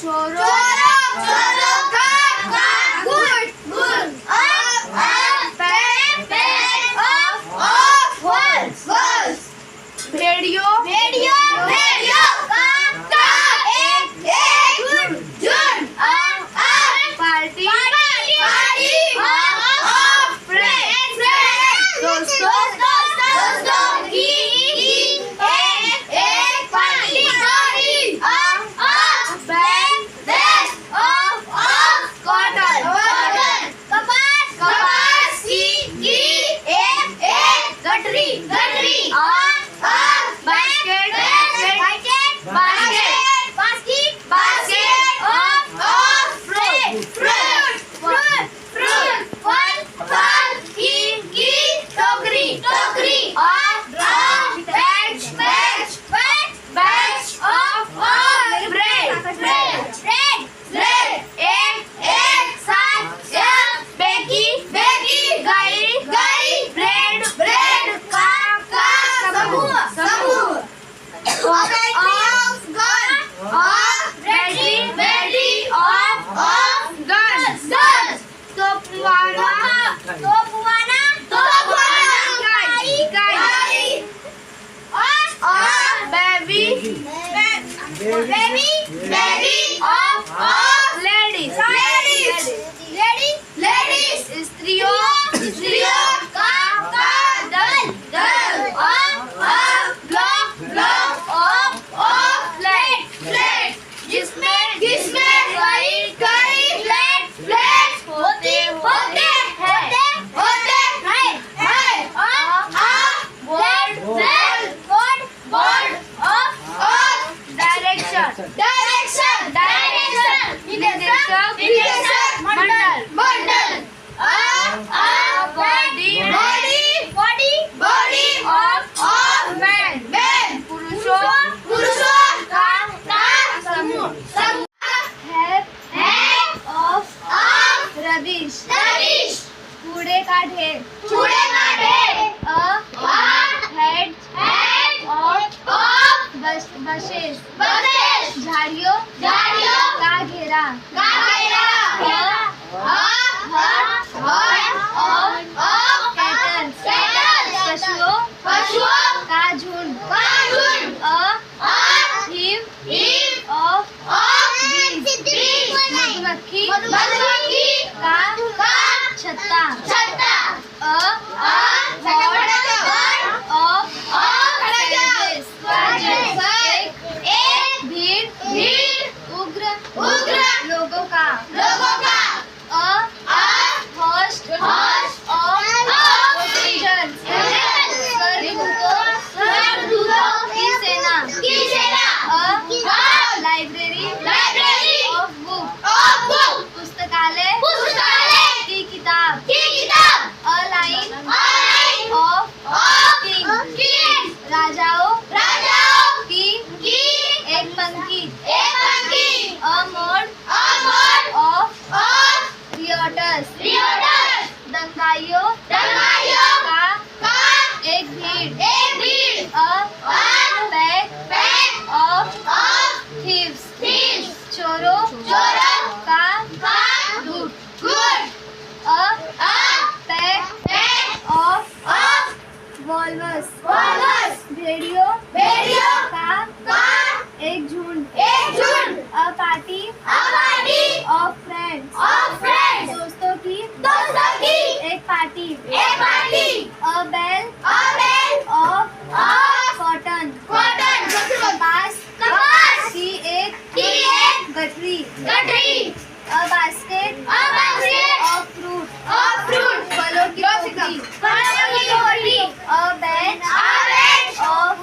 छोरो छोरो का good good pet of wolves भेड़ियो भेड़ियो भेड़ियो का एक झुंड झुंड पार्टी पार्टी ऑफ फ्रेंड्स दोस्तों दोस्तों की एक पार्टी बैग ऑफ कॉटन कपास की एक गठरी गठरी basket of fruit फल की टोकरी batch of bread एक साथ बेकी गई bread का समूह battery of guns तोपुआना इकाई baby of ladies स्त्रियों का दल block of plate जिसमें कई प्लेट होते हैं board of direction निदेशक मंडल body of men पुरुषों का समूह heap of rubbish कूड़े का ढेर a head of bushes झाड़ियों का घेरा पशुओं का झुंड hive of bees मधुमक्खी का छत्ता एक भीड़ उग्र लोगों का host of pigeons सरदूतों की सेना library of book पुस्तकालय की किताब a line of kings राजाओं की एक पंक्ति a mode of reuters दंगाइयों का एक भीड़ a pack of thieves चोरों का गुट a pack of wolves भेड़ियों का एक झुंड a party of friends दोस्तों की एक party a bell of cotton कपास की एक गठरी a basket of fruit फलों की टोकरी a batch of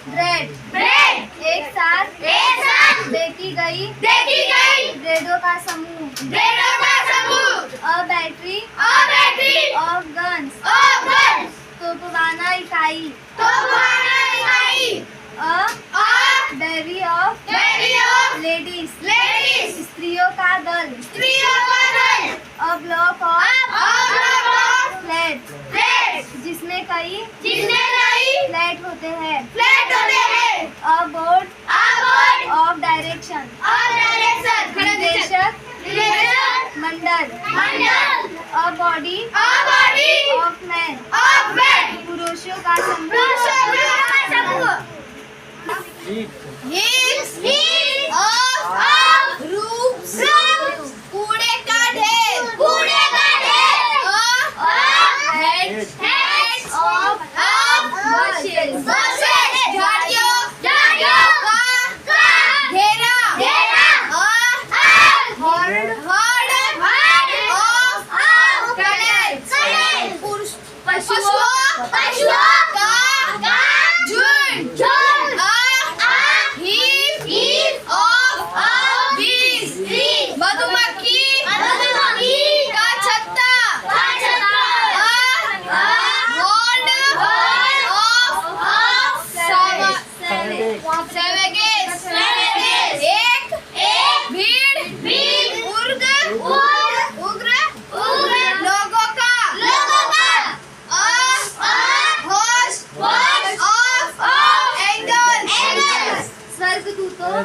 bread एक साथ बेकी गई ब्रेडों का समूह a battery of guns तोपवाना इकाई a bevy of ladies स्त्रियों का दल a block of flats जिसमें कई फ्लैट होते हैं a board of direction Mandal a body of man पुरुषों का समूह कूड़े का ढेर heads of buses झाड़ियों का घेरा herd of camels पशुओं का झुंड heap of bees मधुमक्खी का छत्ता hold of savages एक भीड़ उग्र लोगों का host of angels स्वर्गदूतों